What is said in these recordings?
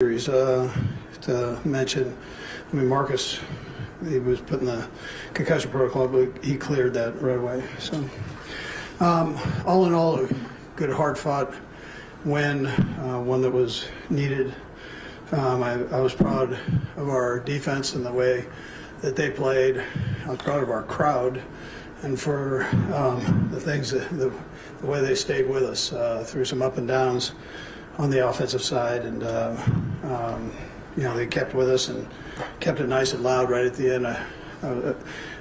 To mention, I mean, Marcus, he was put in the concussion protocol, but he cleared that right away. So, all in all, a good, hard-fought win, one that was needed. I was proud of our defense and the way that they played. I was proud of our crowd and for the things that the way they stayed with us through some up and downs on the offensive side, and they kept with us and kept it nice and loud right at the end.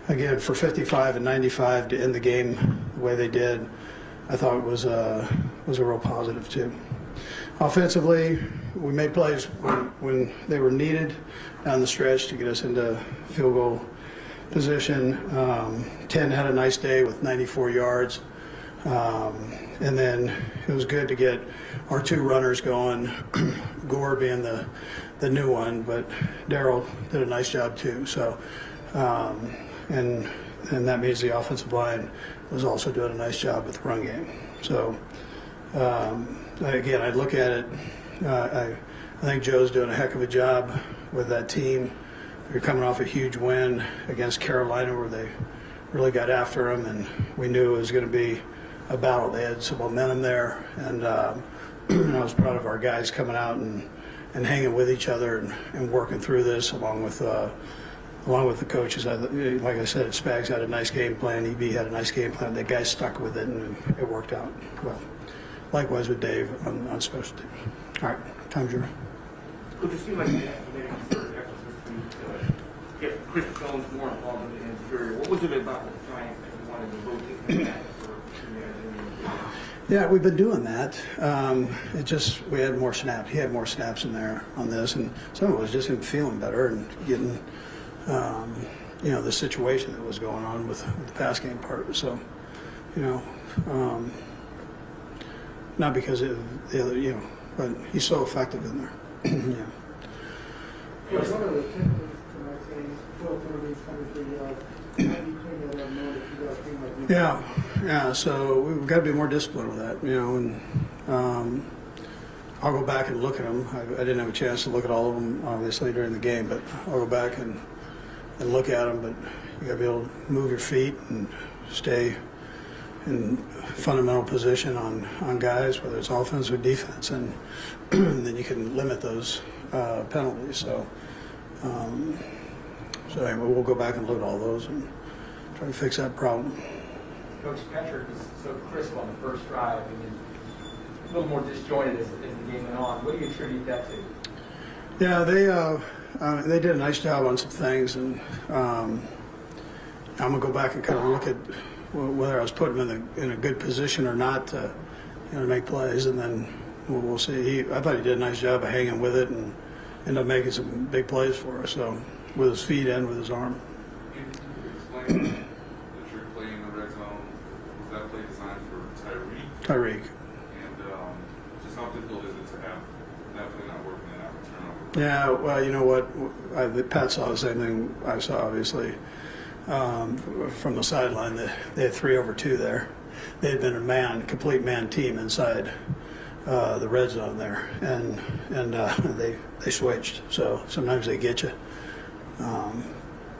Again, for 55 and 95 to end the game the way they did, I thought it was a real positive too. Offensively, we made plays when they were needed down the stretch to get us into field goal position. 10 had a nice day with 94 yards. And then it was good to get our two runners going, Gore being the new one, but Darryl did a nice job too. So, and that means the offensive line was also doing a nice job with the run game. So, again, I look at it, I think Joe's doing a heck of a job with that team. They're coming off a huge win against Carolina where they really got after them, and we knew it was going to be a battle. They had some momentum there, and I was proud of our guys coming out and hanging with each other and working through this along with the coaches. Like I said, Spags had a nice game plan. EB had a nice game plan. The guys stuck with it, and it worked out well. Likewise with Dave on special teams. All right, time's yours. Could you seem like you made a concerted effort to get Chris Jones more involved in the interior? What was it about the Giants that you wanted to rotate him back for? Yeah, we've been doing that. We had more snaps. He had more snaps in there on this, and some of it was just him feeling better and getting, the situation that was going on with the pass game part. So, not because of the other, but he's so effective in there. Yeah. Yeah, one of the techniques tonight saying 12 penalties, 103 yards. How do you clean that up knowing that you got a team like this? Yeah. So we've got to be more disciplined with that, and I'll go back and look at them. I didn't have a chance to look at all of them, obviously, during the game, but I'll go back and look at them. But you got to be able to move your feet and stay in fundamental position on guys, whether it's offense or defense, and then you can limit those penalties. So anyway, we'll go back and look at all those and try to fix that problem. Coach Patrick was so crisp on the first drive, and a little more disjointed as the game went on. What do you attribute that to? Yeah, they did a nice job on some things, and I'm gonna go back and kind of look at whether I was putting him in a good position or not to make plays, and then we'll see. I thought he did a nice job of hanging with it and ended up making some big plays for us. So with his feet and with his arm. Can you explain that you're playing in the red zone? Was that play designed for Tyreek? Tyreek. And just how difficult is it to have that play not working and not turnover? Yeah, well, you know what? Pat saw the same thing I saw, obviously, from the sideline. They had 3 over 2 there. They had been a complete man team inside the red zone there, and they switched. So sometimes they get you.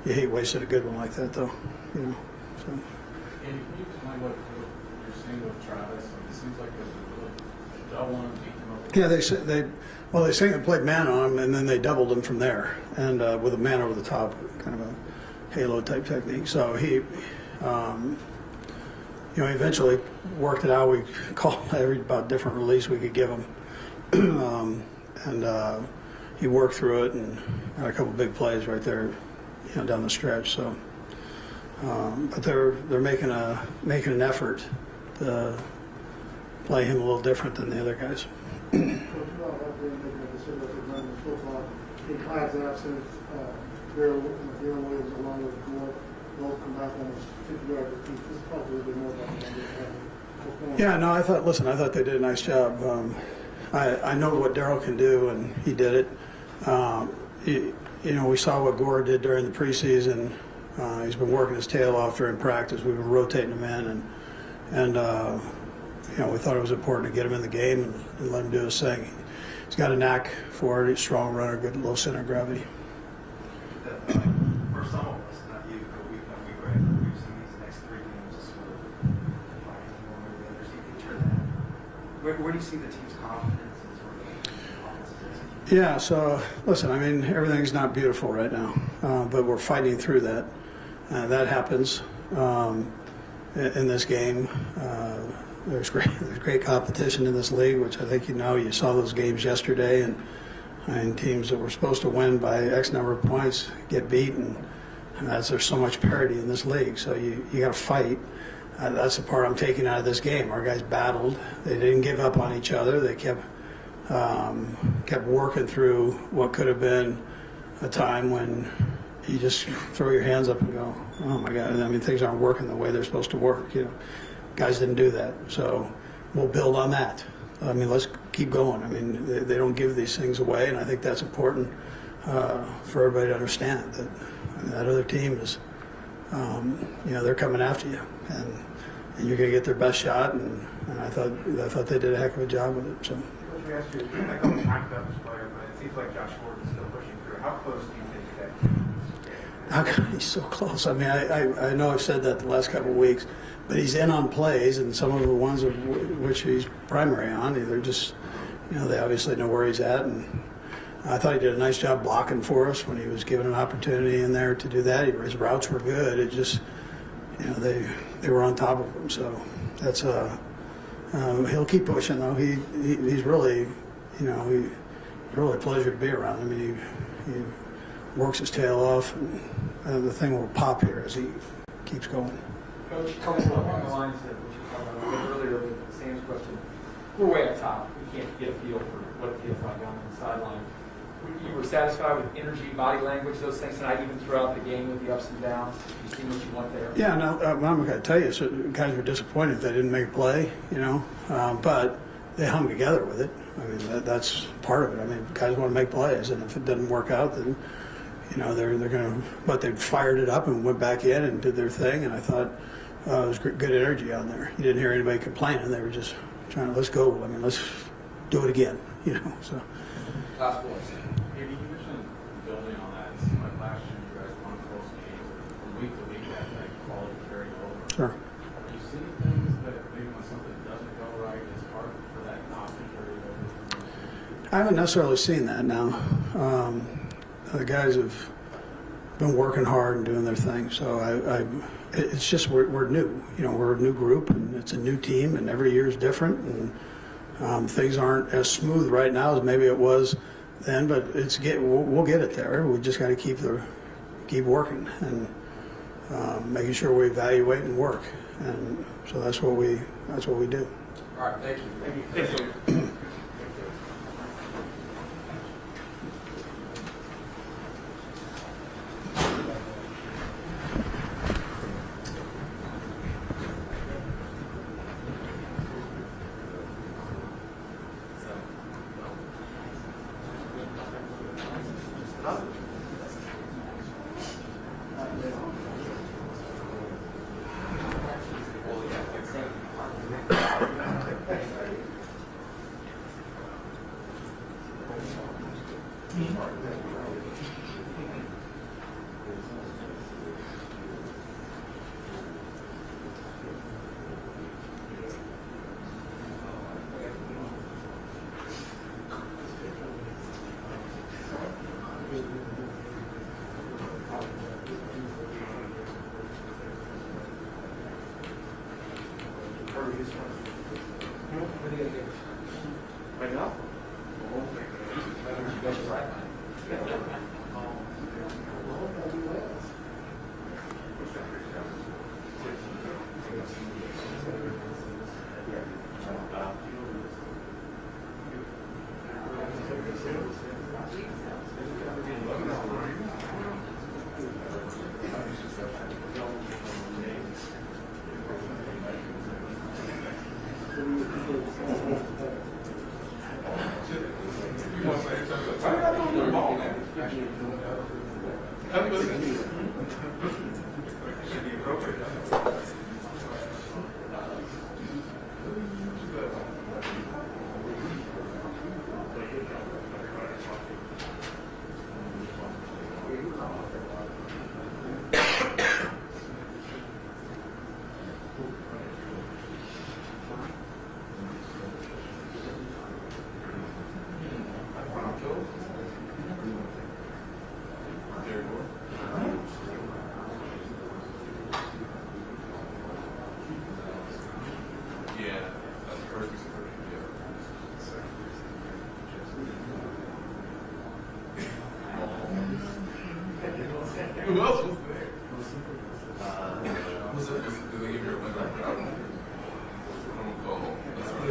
You hate wasting a good one like that, though. So. And can you explain what you're seeing with Travis? It seems like there's a double and beat him up. Yeah, they played man on him, and then they doubled him from there, and with a man over the top, kind of a halo type technique. So he, eventually worked it out. We called about different release we could give him, and he worked through it and had a couple big plays right there, down the stretch. So, but they're making an effort to play him a little different than the other guys. So you all have been making a decision to run the football in Clyde's absence. Darryl Williams along with Gore both come back on 50 yards apiece. This is probably a little bit more about the Yeah, no, I thought they did a nice job. I know what Darryl can do, and he did it. We saw what Gore did during the preseason. He's been working his tail off during practice. We've been rotating him in, and we thought it was important to get him in the game and let him do his thing. he's got a knack for it. He's a strong runner, good low center of gravity. For some of us, not you, but week on week, right? We've seen these next 3 games as sort of defining one or the other. So you picture that. Where do you see the team's confidence and sort of? Yeah, so listen, I mean, everything's not beautiful right now, but we're fighting through that. That happens in this game. There's great competition in this league, which I think you saw those games yesterday, and teams that were supposed to win by X number of points get beaten. And there's so much parity in this league, so you got to fight. That's the part I'm taking out of this game. Our guys battled. They didn't give up on each other. They kept working through what could have been a time when you just throw your hands up and go, oh my God, I mean, things aren't working the way they're supposed to work. Guys didn't do that. So we'll build on that. I mean, let's keep going. I mean, they don't give these things away, and I think that's important for everybody to understand that other team is, they're coming after you, and you're going to get their best shot, and I thought they did a heck of a job with it. So. We asked you, I know we talked about this player, but it seems like Josh Gordon's still pushing through. How close do you think that? He's so close. I mean, I know I've said that the last couple of weeks, but he's in on plays, and some of the ones of which he's primary on, they're just, they obviously know where he's at, and I thought he did a nice job blocking for us when he was given an opportunity in there to do that. His routes were good. It just, they were on top of him. So that's he'll keep pushing though. He's really, he's really a pleasure to be around. I mean, he works his tail off, and the thing will pop here as he keeps going. Coach, along the lines of what you talked about a little earlier with Sam's question, we're way up top. We can't get a feel for what it feels like on the sideline. You were satisfied with energy, body language, those things tonight, even throughout the game with the ups and downs? You see what you want there? Yeah, no, I'm going to tell you, so guys were disappointed they didn't make a play, but they hung together with it. I mean, that's part of it. I mean, guys want to make plays, and if it doesn't work out, then they're going to. But they fired it up and went back in and did their thing, and I thought it was good energy on there. You didn't hear anybody complaining. They were just trying to let's go. I mean, let's do it again. So. Last one. Maybe you mentioned building on that. It seemed like last year you guys won close games. From week to week, that quality carried over. Sure. Are you seeing things that maybe when something doesn't go right, it's hard for that not to carry over? I haven't necessarily seen that now. The guys have been working hard and doing their thing. So it's just we're new. We're a new group, and it's a new team, and every year is different. And things aren't as smooth right now as maybe it was then, but we'll get it there. We just got to keep working and making sure we evaluate and work. And so that's what we do. All right, thank you. Thank you. Right now? Who else was there? Did they give you a win record? I don't recall. That's right.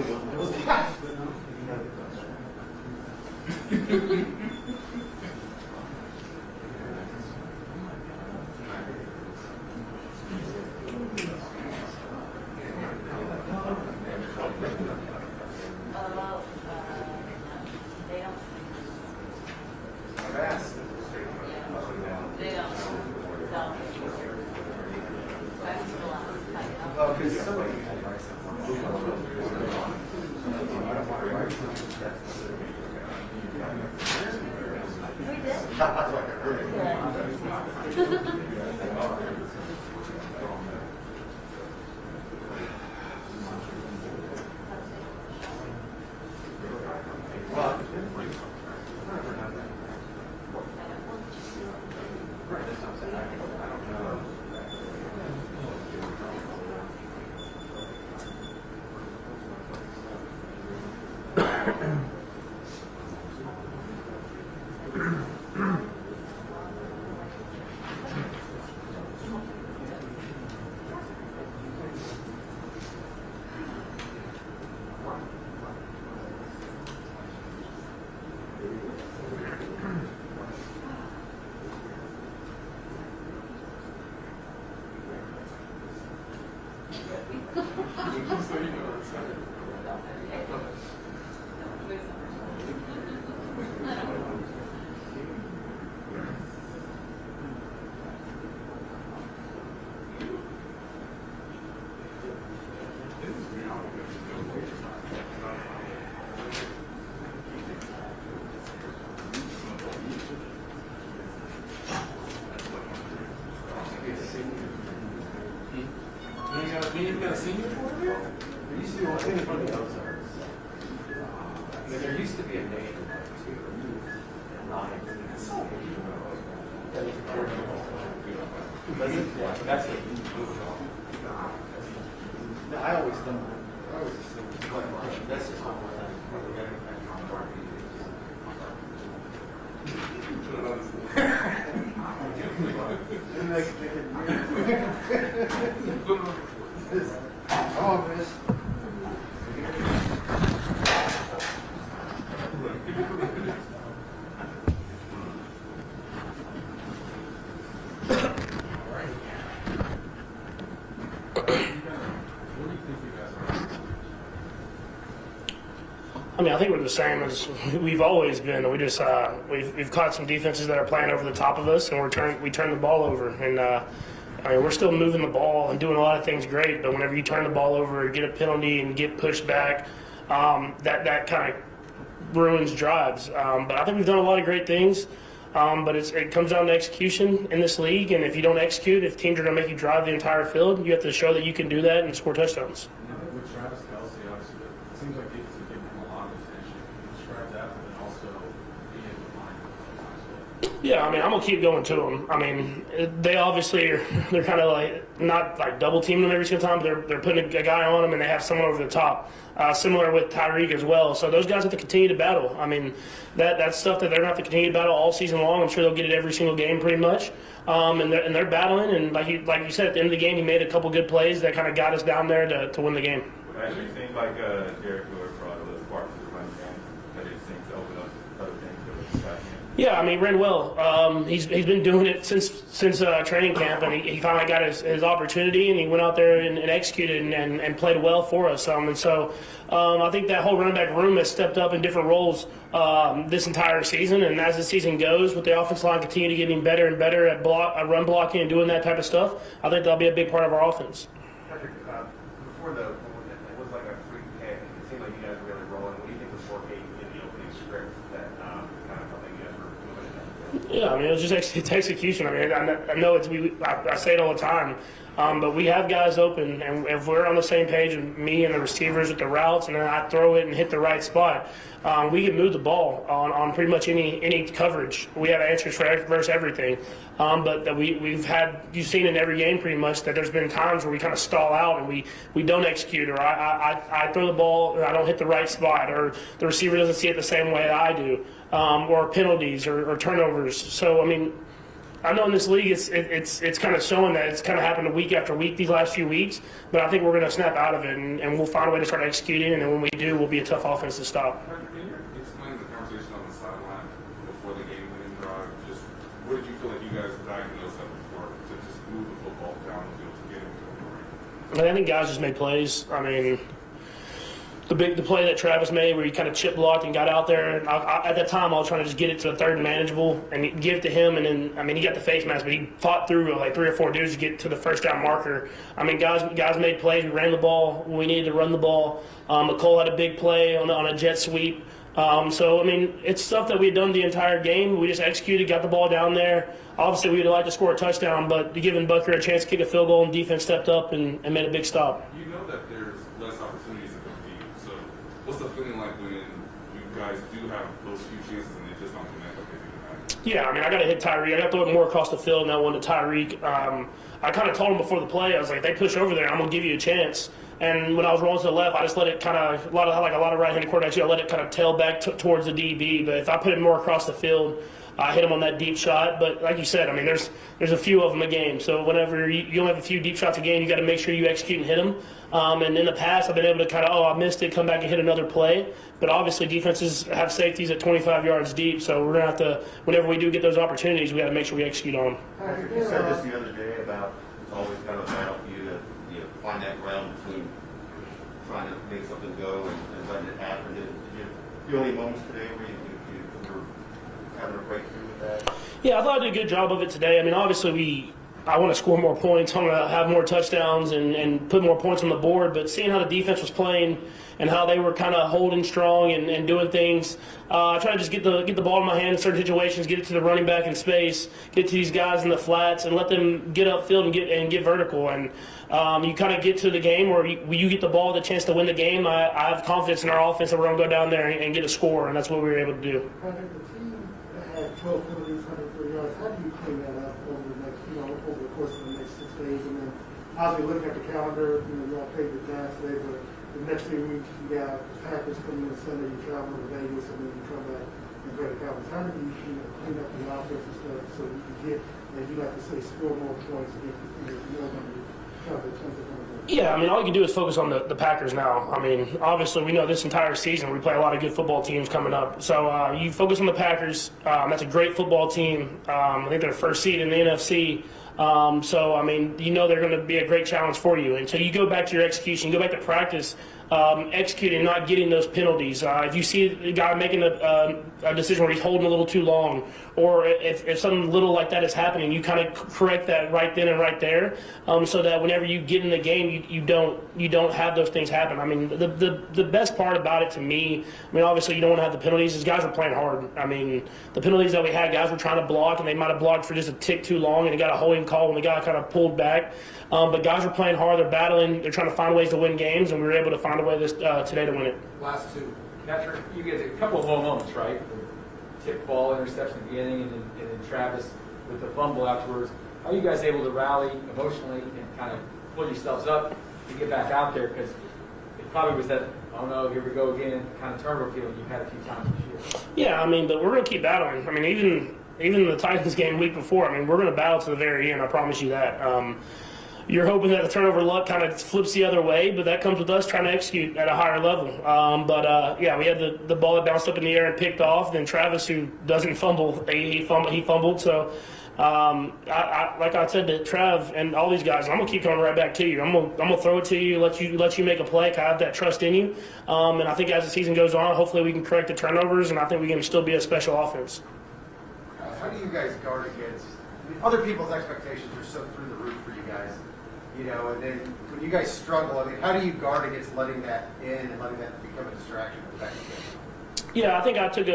They don't. I've asked. They don't. Well, because somebody. You got a senior quarterback? There used to be one thing in front of the outside. There used to be a name. That's it. No, I always thought. I always assumed. That's just one more thing. Oh, man. I mean, I think we're the same as we've always been. We just we've caught some defenses that are playing over the top of us, and we turn the ball over. And I mean, we're still moving the ball and doing a lot of things great. But whenever you turn the ball over, get a penalty, and get pushed back, that kind of ruins drives. But I think we've done a lot of great things. But it comes down to execution in this league, and if you don't execute, if teams are going to make you drive the entire field, you have to show that you can do that and score touchdowns. With Travis Kelce, obviously, it seems like it's giving him a lot of attention. Can you describe that, but then also being able to find. Yeah, I mean, I'm gonna keep going to them. I mean, they obviously they're kind of like not like double teaming them every single time, but they're putting a guy on them and they have someone over the top. Similar with Tyreek as well. So those guys have to continue to battle. I mean, that's stuff that they're gonna have to continue to battle all season long. I'm sure they'll get it every single game pretty much. And they're battling. And like you said, at the end of the game, he made a couple good plays that kind of got us down there to win the game. It actually seems like Derek Lewis brought a little spark to the run game, but it seems to open up other things that was back in. Yeah, I mean, ran well. He's been doing it since training camp, and he finally got his opportunity, and he went out there and executed and played well for us. And so I think that whole running back room has stepped up in different roles this entire season. And as the season goes, with the offensive line continue to getting better and better at run blocking and doing that type of stuff, I think that'll be a big part of our offense. Patrick, before it was like a free pick, it seemed like you guys were really rolling. What do you think was working in the opening script that kind of helped you guys were moving it? Yeah, I mean, it's just execution. I mean, I know I say it all the time, but we have guys open, and if we're on the same page, and me and the receivers with the routes, and then I throw it and hit the right spot, we can move the ball on pretty much any coverage. We have answers for versus everything. But that you've seen in every game pretty much that there's been times where we kind of stall out and we don't execute, or I throw the ball or I don't hit the right spot, or the receiver doesn't see it the same way I do, or penalties or turnovers. So I mean, I know in this league it's kind of showing that it's kind of happened week after week these last few weeks, but I think we're going to snap out of it and we'll find a way to start executing, and then when we do, we'll be a tough offense to stop. Patrick, can you explain the conversation on the sideline before the game-winning drive? Just what did you feel like you guys diagnosed that before to just move the football down the field to get into the ring? I think guys just made plays. I mean, the play that Travis made where he kind of chip blocked and got out there. And at that time, I was trying to just get it to the third and manageable and give it to him. And then, I mean, he got the face mask, but he fought through like 3 or 4 dudes to get to the first down marker. I mean, guys made plays. We ran the ball when we needed to run the ball. McCole had a big play on a jet sweep. So, I mean, it's stuff that we had done the entire game. We just executed, got the ball down there. Obviously, we would like to score a touchdown, but giving Butker a chance to kick a field goal and defense stepped up and made a big stop. You know that there's less opportunities to compete. So what's the feeling like when you guys do have those few chances and they just don't connect like they do tonight? Yeah, I mean, I got to hit Tyreek. I got to throw it more across the field, and that one to Tyreek. I kind of told him before the play, I was like, if they push over there, I'm going to give you a chance. And when I was rolling to the left, I just let it kind of, like a lot of right-handed quarterbacks, I let it kind of tail back towards the DB. But if I put it more across the field, I hit him on that deep shot. But like you said, I mean, there's a few of them a game. So whenever you only have a few deep shots a game, you got to make sure you execute and hit them. And in the past, I've been able to kind of, I missed it, come back and hit another play. But obviously, defenses have safeties at 25 yards deep. So we're going to have to, whenever we do get those opportunities, we got to make sure we execute on them. Patrick, you said this the other day about it's always kind of a battle for you to find that ground between trying to make something go and letting it happen. Did you feel any moments today where you were having a breakthrough with that? Yeah, I thought I did a good job of it today. I mean, obviously I want to score more points. I want to have more touchdowns and put more points on the board. But seeing how the defense was playing and how they were kind of holding strong and doing things, I try to just get the ball in my hand in certain situations, get it to the running back in space, get it to these guys in the flats, and let them get upfield and get vertical. And you kind of get to the game where you get the ball, the chance to win the game. I have confidence in our offense that we're going to go down there and get a score, and that's what we were able to do. Patrick, the team had 12 penalties, 103 yards. How do you clean that up over the next, over the course of the next 6 days? And then, obviously, looking at the calendar, you all played the Giants today, but the next 3 weeks you got Packers coming in Sunday, you travel to Vegas, and then you come back and play the Cowboys. How do you clean up the offense and stuff so you can get, as you like to say, score more points against the team you know going to cover the 20 Yeah, I mean, all you can do is focus on the Packers now. I mean, obviously, we know this entire season we play a lot of good football teams coming up. So you focus on the Packers. That's a great football team. I think they're first seed in the NFC. So, I mean, you know they're going to be a great challenge for you. And so you go back to your execution, you go back to practice, executing, not getting those penalties. If you see a guy making a decision where he's holding a little too long, or if something little like that is happening, you kind of correct that right then and right there, so that whenever you get in the game, you don't have those things happen. I mean, the best part about it to me, I mean, obviously you don't want to have the penalties, is guys were playing hard. I mean, the penalties that we had, guys were trying to block, and they might have blocked for just a tick too long, and they got a holding call when the guy kind of pulled back. But guys were playing hard, they're battling, they're trying to find ways to win games, and we were able to find a way today to win it. Last two. Patrick, you get a couple of low moments, right? The tip ball interception at the beginning, and then Travis with the fumble afterwards. How are you guys able to rally emotionally and kind of pull yourselves up to get back out there? Because it probably was that, oh no, here we go again, kind of turnover feeling you've had a few times this year. Yeah, I mean, but we're going to keep battling. I mean, even the Titans game week before, I mean, we're going to battle to the very end, I promise you that. You're hoping that the turnover luck kind of flips the other way, but that comes with us trying to execute at a higher level. Yeah, we had the ball that bounced up in the air and picked off. Then Travis, who doesn't fumble, he fumbled. So, like I said to Trav and all these guys, I'm gonna keep coming right back to you. I'm gonna throw it to you, let you make a play. I have that trust in you, and I think as the season goes on, hopefully we can correct the turnovers, and I think we can still be a special offense. How do you guys guard against other people's expectations are so through the roof for you guys? And then when you guys struggle, I mean, how do you guard against letting that in and letting that become a distraction? Yeah, I think I took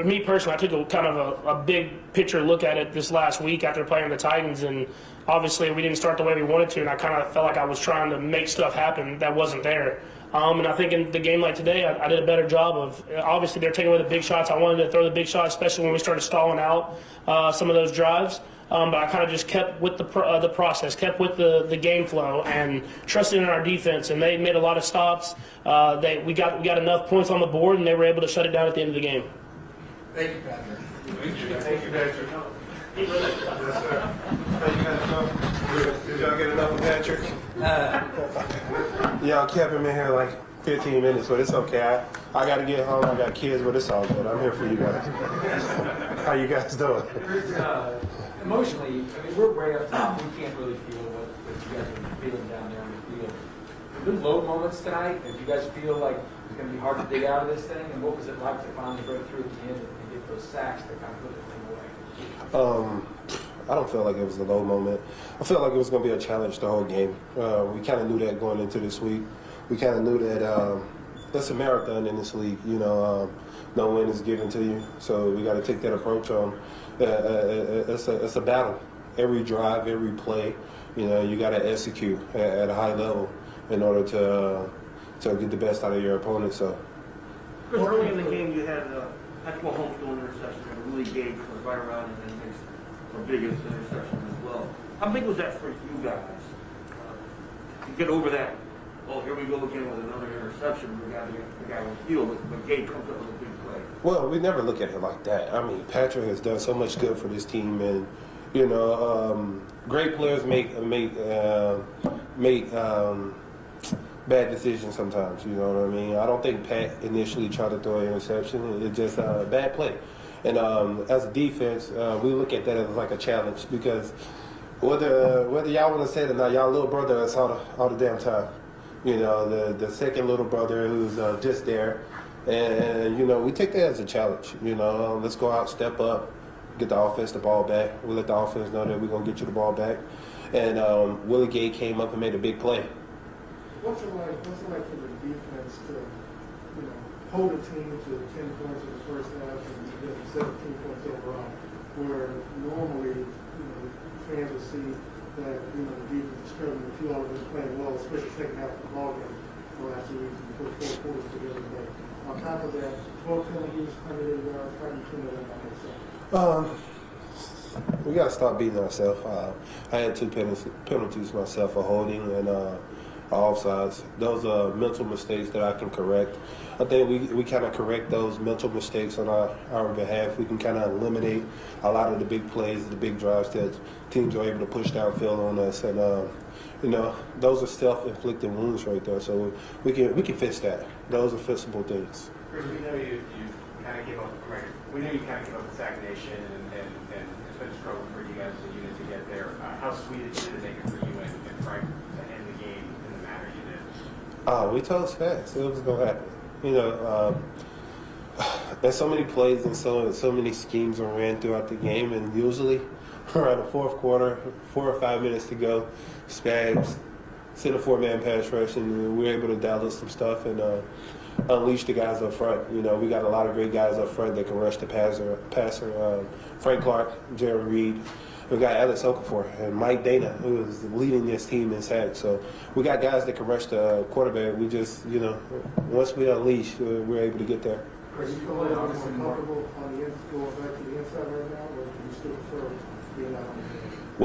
me personally, I took a kind of a big picture look at it this last week after playing the Titans, and obviously we didn't start the way we wanted to, and I kind of felt like I was trying to make stuff happen that wasn't there. And I think in the game like today, I did a better job of, obviously they're taking away the big shots. I wanted to throw the big shot, especially when we started stalling out some of those drives. But I kind of just kept with the process, kept with the game flow, and trusted in our defense. And they made a lot of stops. We got enough points on the board, and they were able to shut it down at the end of the game. Thank you, Patrick. Thank you. Thank you, Patrick. Did y'all get enough of Patrick? Y'all kept him in here like 15 minutes, but it's okay. I got to get home. I got kids, but it's all good. I'm here for you guys. How you guys doing? Emotionally, I mean, we're way up top. We can't really feel what you guys are feeling down there on the field. Were there low moments tonight? Did you guys feel like it's going to be hard to dig out of this thing? And what was it like to finally break through at the end and get those sacks that kind of put the thing away? I don't feel like it was a low moment. I felt like it was going to be a challenge the whole game. We kind of knew that going into this week. We kind of knew that it's a marathon in this league. You know, no win is given to you, so we got to take that approach on. It's a battle. Every drive, every play, you know, you got to execute at a high level in order to get the best out of your opponent. So. Chris, early in the game, you had Patrick Mahomes throw an interception, and Willie Gage was right around and then makes the biggest interception as well. How big was that for you guys to get over that? Oh, here we go again with another interception. We got the guy on the field, but Gage comes up with a big play. Well, we never look at it like that. I mean, Patrick has done so much good for this team, and you know, great players make bad decisions sometimes. You know what I mean? I don't think Pat initially tried to throw an interception. It's just a bad play. And as a defense, we look at that as like a challenge because whether y'all want to say it or not, y'all little brother is all the damn time. You know, the second little brother who's just there. And, you know, we take that as a challenge. You know, let's go out, step up, get the offense the ball back. We let the offense know that we're going to get you the ball back. And Willie Gay came up and made a big play. What's it like for the defense to, you know, hold a team to 10 points in the first half and get 17 points overall, where normally, you know, fans will see that, you know, the defense is struggling, but you all have been playing well, especially second half of the ball game the last 2 weeks, and put 4 quarters together. But on top of that, 12 penalties, 180 yards, how do you feel about that? We got to stop beating ourselves. I had 2 penalties myself for holding and offsides. Those are mental mistakes that I can correct. I think we kind of correct those mental mistakes on our behalf. We can kind of eliminate a lot of the big plays, the big drives that teams are able to push downfield on us. And, you know, those are self-inflicted wounds right there. So we can fix that. Those are fixable things. Chris, we know you kind of gave up. Right? We know you kind of gave up the Sac Nation, and it's been a struggle for you guys as a unit to get there. How sweet did it make it for you and Frank to end the game in the manner you did? We told us fast it was gonna happen. You know, there's so many plays and so many schemes are ran throughout the game, and usually around the fourth quarter, 4 or 5 minutes to go, Spags send a 4-man pass rush, and we were able to dial up some stuff and unleash the guys up front. You know, we got a lot of great guys up front that can rush the passer. Frank Clark, Jared Reed. We got Alex Okafor and Mike Dana, who is leading this team in sacks. So we got guys that can rush the quarterback. We just, you know, once we unleash, we're able to get there. Are you feeling more comfortable on the going back to the inside right now, or do you still prefer being out on the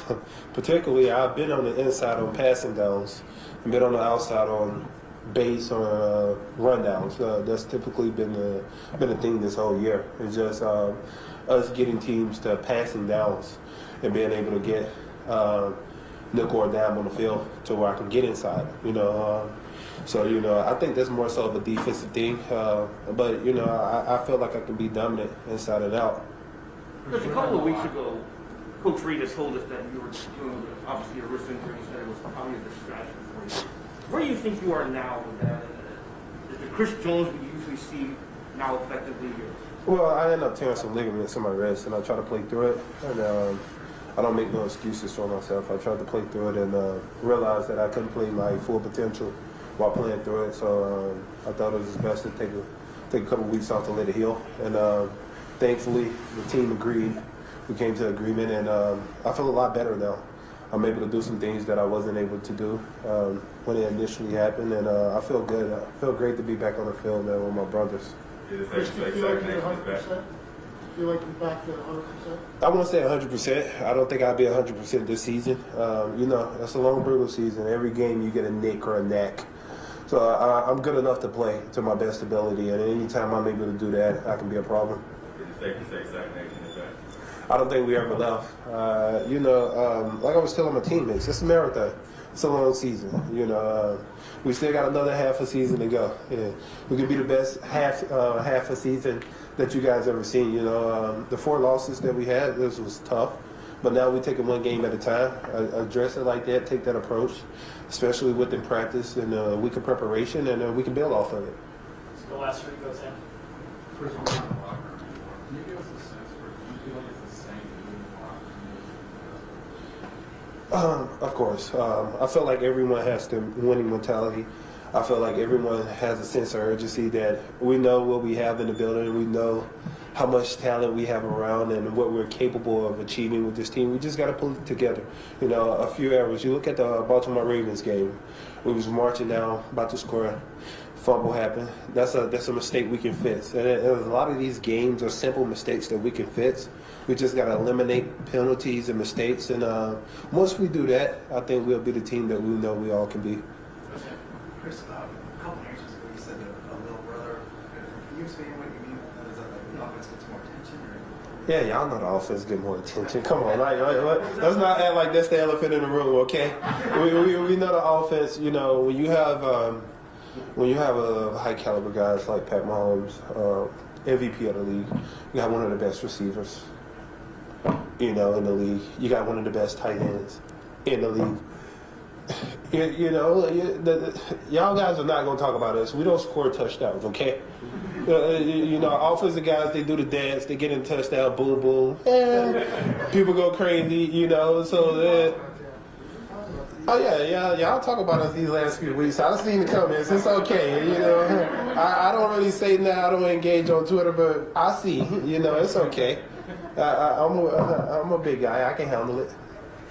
Well, particularly, I've been on the inside on passing downs and been on the outside on base or rundowns. That's typically been a thing this whole year. It's just us getting teams to passing downs and being able to get nickel or dime on the field to where I can get inside. You know, so you know, I think that's more so of a defensive thing. But you know, I feel like I can be dominant inside and out. Just a couple of weeks ago, Coach Reed has told us that you were dealing with obviously a wrist injury. He said it was probably a distraction for you. Where do you think you are now with that? Is the Chris Jones we usually see now effectively here? Well, I ended up tearing some ligaments in my wrist, and I try to play through it. And I don't make no excuses for myself. I tried to play through it and realized that I couldn't play my full potential while playing through it. So I thought it was best to take a couple weeks off to let it heal. And thankfully, the team agreed. We came to agreement, and I feel a lot better now. I'm able to do some things that I wasn't able to do when it initially happened, and I feel good. I feel great to be back on the field, man, with my brothers. Chris, do you feel like you're 100%? Feel like you're back to 100%? I won't say 100%. I don't think I'll be 100% this season. You know, that's a long, brutal season. Every game you get a nick or a knack. So I'm good enough to play to my best ability, and anytime I'm able to do that, I can be a problem. Did it safe to say stagnation is that? I don't think we ever left. Like I was telling my teammates, it's a marathon. It's a long season. We still got another half a season to go. Yeah. We could be the best half a season that you guys ever seen. The 4 losses that we had, this was tough. But now we take it one game at a time, address it like that, take that approach, especially within practice and a week of preparation, and we can build off of it. So the last 3 go, Sam. First of all, in the locker room anymore. Can you give us a sense for, do you feel like it's the same in the locker room? Of course. I feel like everyone has the winning mentality. I feel like everyone has a sense of urgency that we know what we have in the building. We know how much talent we have around and what we're capable of achieving with this team. We just got to pull it together. A few errors. You look at the Baltimore Ravens game. We was marching down, about to score. Fumble happened. That's a mistake we can fix. And a lot of these games are simple mistakes that we can fix. We just got to eliminate penalties and mistakes. And once we do that, I think we'll be the team that we know we all can be. Chris, a couple of years ago, you said a little brother. Can you explain what you mean? Is that like the offense gets more attention? Or? Yeah, y'all know the offense get more attention. Come on, let's not act like that's the elephant in the room, okay? We know the offense. When you have a high caliber guys like Pat Mahomes, MVP of the league, you got one of the best receivers, in the league. You got one of the best tight ends in the league. Y'all guys are not going to talk about us. We don't score touchdowns, okay? Offensive guys, they do the dance, they get in touchdown, boom, boom. People go crazy, so y'all talk about us these last few weeks. I've seen the comments. It's okay, I don't really say that. I don't engage on Twitter, but I see, it's okay. I'm a big guy. I can handle it.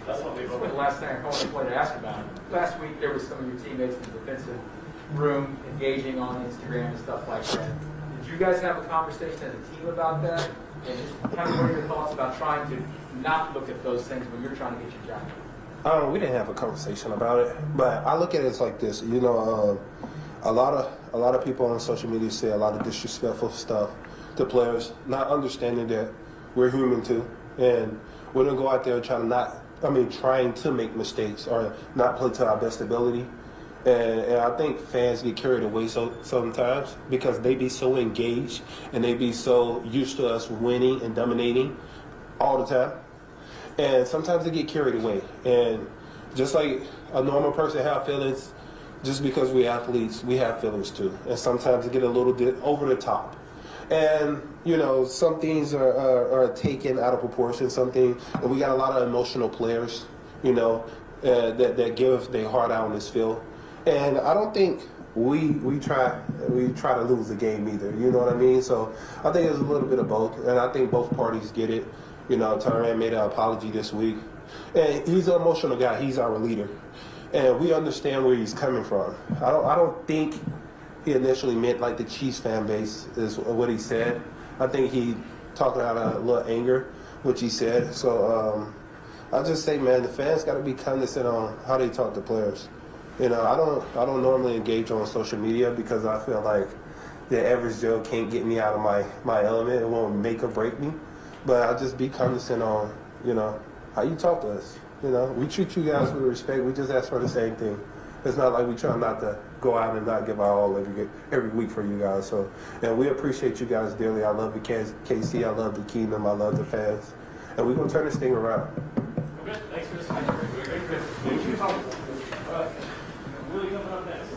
That's what we the last thing I wanted to ask about. Last week there was some of your teammates in the defensive room engaging on Instagram and stuff like that. Did you guys have a conversation as a team about that? And just kind of what are your thoughts about trying to not look at those things when you're trying to get your job? We didn't have a conversation about it, but I look at it like this. A lot of people on social media say a lot of disrespectful stuff to players, not understanding that we're human too, and we don't go out there trying to make mistakes or not play to our best ability. And I think fans get carried away sometimes because they be so engaged and they be so used to us winning and dominating all the time. And sometimes they get carried away. And just like a normal person have feelings, just because we're athletes, we have feelings too. And sometimes they get a little bit over the top. And, some things are taken out of proportion, and we got a lot of emotional players, that give their heart out on this field. And I don't think we try to lose the game either, you know what I mean? So I think it's a little bit of both, and I think both parties get it. Tyrann made an apology this week. And he's an emotional guy. He's our leader. And we understand where he's coming from. I don't think he initially meant like the Chiefs fan base is what he said. I think he talked out of a little anger, which he said. So I just say, man, the fans got to be cognizant on how they talk to players. I don't normally engage on social media because I feel like the average Joe can't get me out of my element. It won't make or break me. But I just be cognizant on, how you talk to us. We treat you guys with respect. We just ask for the same thing. It's not like we try not to go out and not give our all every week for you guys. So, and we appreciate you guys dearly. I love the KC. I love the Kingdom. I love the fans. And we're going to turn this thing around. Okay, thanks, Chris. Thank you. All right. Willie coming up next.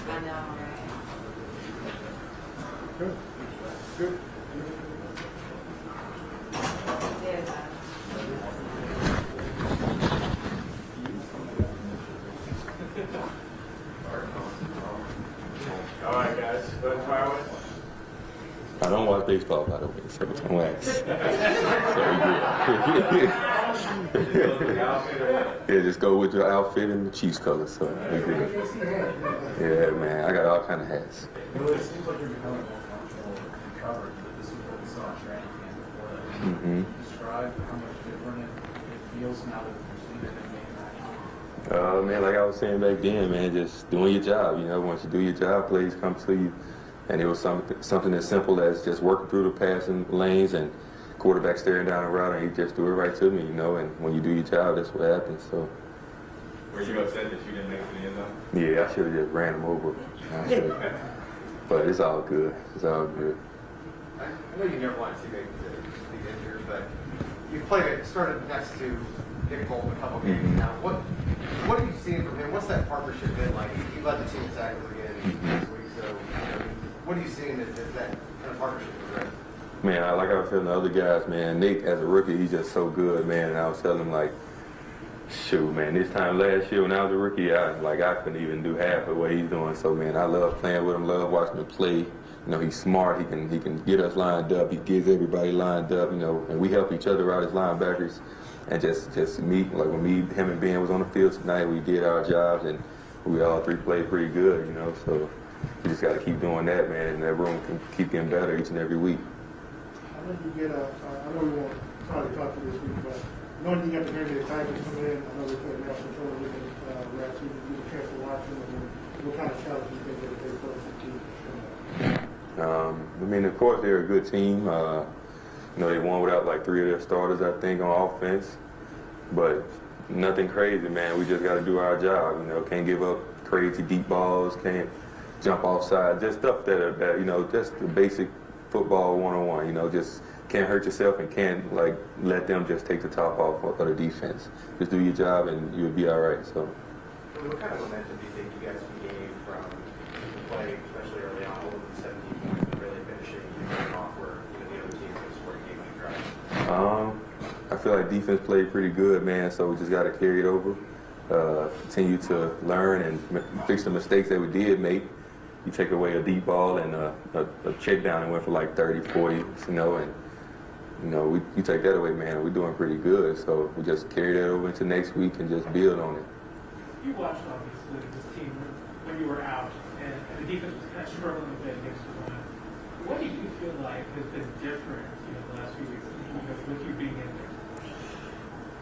I know, right? Good. Good. All right, guys. Go ahead, fire away. I don't watch baseball, by the way, so I'm wax. So we good. Yeah, just go with your outfit and the Chiefs colors. So we good. Yeah, man, I got all kind of hats. Well, it seems like you're becoming more comfortable in coverage, but this is what we saw in training camp before that. Mm-hmm. Describe how much different it feels now that you've seen it in game action. Man, like I was saying back then, man, just doing your job. You know, once you do your job, plays come to you. And it was something as simple as just working through the passing lanes and quarterback staring down the route, and he just threw it right to me, you know. And when you do your job, that's what happens. So. Were you upset that you didn't make it to the end zone? Yeah, I should have just ran him over. But it's all good. It's all good. I know you never want to make the injured, but you've started next to Nick Bolton a couple games now. What have you seen from him? What's that partnership been like? He led the team in tackles again this week, so what are you seeing that kind of partnership progress? Man, like I was telling the other guys, man, Nick as a rookie, he's just so good, man. And I was telling him, like, shoot, man, this time last year when I was a rookie, I couldn't even do half of what he's doing. So, man, I love playing with him, love watching him play. You know, he's smart. He can get us lined up. He gets everybody lined up, you know, and we help each other out as linebackers. And just me, like when him and Ben was on the field tonight, we did our jobs, and we all three played pretty good, you know. So we just got to keep doing that, man, and that room can keep getting better each and every week. How did you get I know we won't probably talk to this week, but knowing you got the Green Bay Tigers come in, I know they played national television last week, you get a chance to watch them, and what kind of challenge do you think that they pose to the team? I mean, of course, they're a good team. You know, they won without like 3 of their starters, I think, on offense. But nothing crazy, man. We just got to do our job. You know, can't give up crazy deep balls, can't jump offside, just stuff that you know, just the basic football 101. You know, just can't hurt yourself and can't like let them just take the top off of the defense. Just do your job and you'll be all right. So. What kind of momentum do you think you guys can gain from playing, especially early on, over the 17 points, and really finishing and getting off where the other teams can score a game on the drive? I feel like defense played pretty good, man. So we just got to carry it over, continue to learn and fix the mistakes that we did make. You take away a deep ball and a check down and went for like 30, 40, you know, and you know, you take that away, man. We're doing pretty good. So we just carry that over into next week and just build on it. You watched, obviously, this team when you were out, and the defense was kind of struggling a bit against the run. What do you feel like has been different, the last few weeks with you being in there?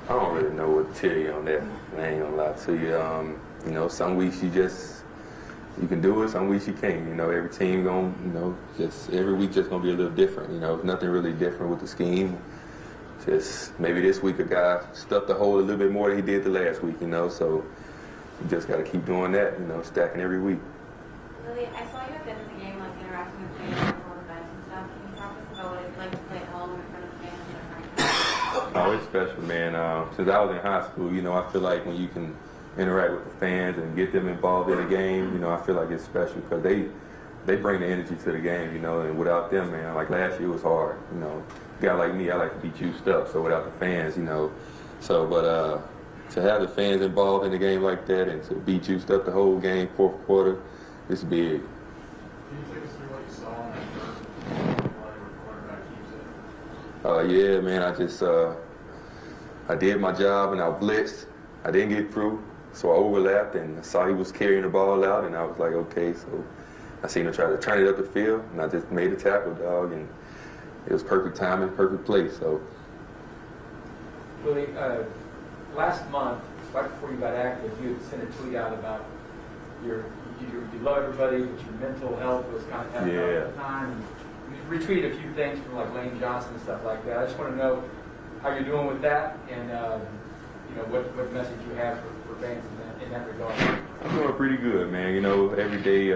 I don't really know what to tell you on that. I ain't gonna lie to you. You know, some weeks you can do it, some weeks you can't. You know, every team just every week just gonna be a little different. You know, nothing really different with the scheme. Just maybe this week a guy stuffed the hole a little bit more than he did the last week. You know, so you just got to keep doing that. You know, stacking every week. Lily, I saw you at the end of the game, like interacting with players on the bench and stuff. Can you talk to us about what it's like to play at home in front of fans and Oh, it's special, man. Since I was in high school, you know, I feel like when you can interact with the fans and get them involved in the game, you know, I feel like it's special because they bring the energy to the game, you know, and without them, man, like last year was hard, you know. A guy like me, I like to be juiced up, so without the fans, you know. So, but to have the fans involved in the game like that and to be juiced up the whole game, fourth quarter, it's big. Can you take us through what you saw in that first play where the quarterback keeps it? Yeah, man, I did my job and I blitzed. I didn't get through, so I overlapped and I saw he was carrying the ball out and I was like, okay, so I seen him try to turn it up the field and I just made a tackle, dog, and it was perfect timing, perfect play, so. Willie, last month, right before you got active, you had sent a tweet out about you love everybody, but your mental health was kind of having a hard time. You retweeted a few things from like Lane Johnson and stuff like that. I just want to know how you're doing with that and what message you have for fans in that regard. I'm doing pretty good, man. You know, every day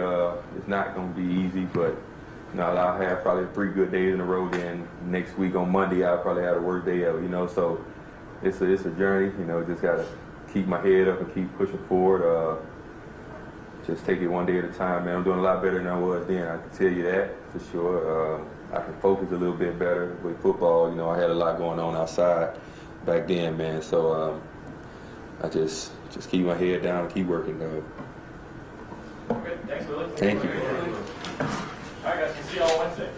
it's not going to be easy, but you know, I'll have probably 3 good days in a row. Then next week on Monday, I'll probably have a worst day ever. You know, so it's a journey. You know, just gotta keep my head up and keep pushing forward. Just take it one day at a time, man. I'm doing a lot better than I was then. I can tell you that for sure. I can focus a little bit better with football. You know, I had a lot going on outside back then, man. So I just keep my head down and keep working, dog. Okay, thanks, Willie. Thank you. All right, guys, we'll see you all Wednesday.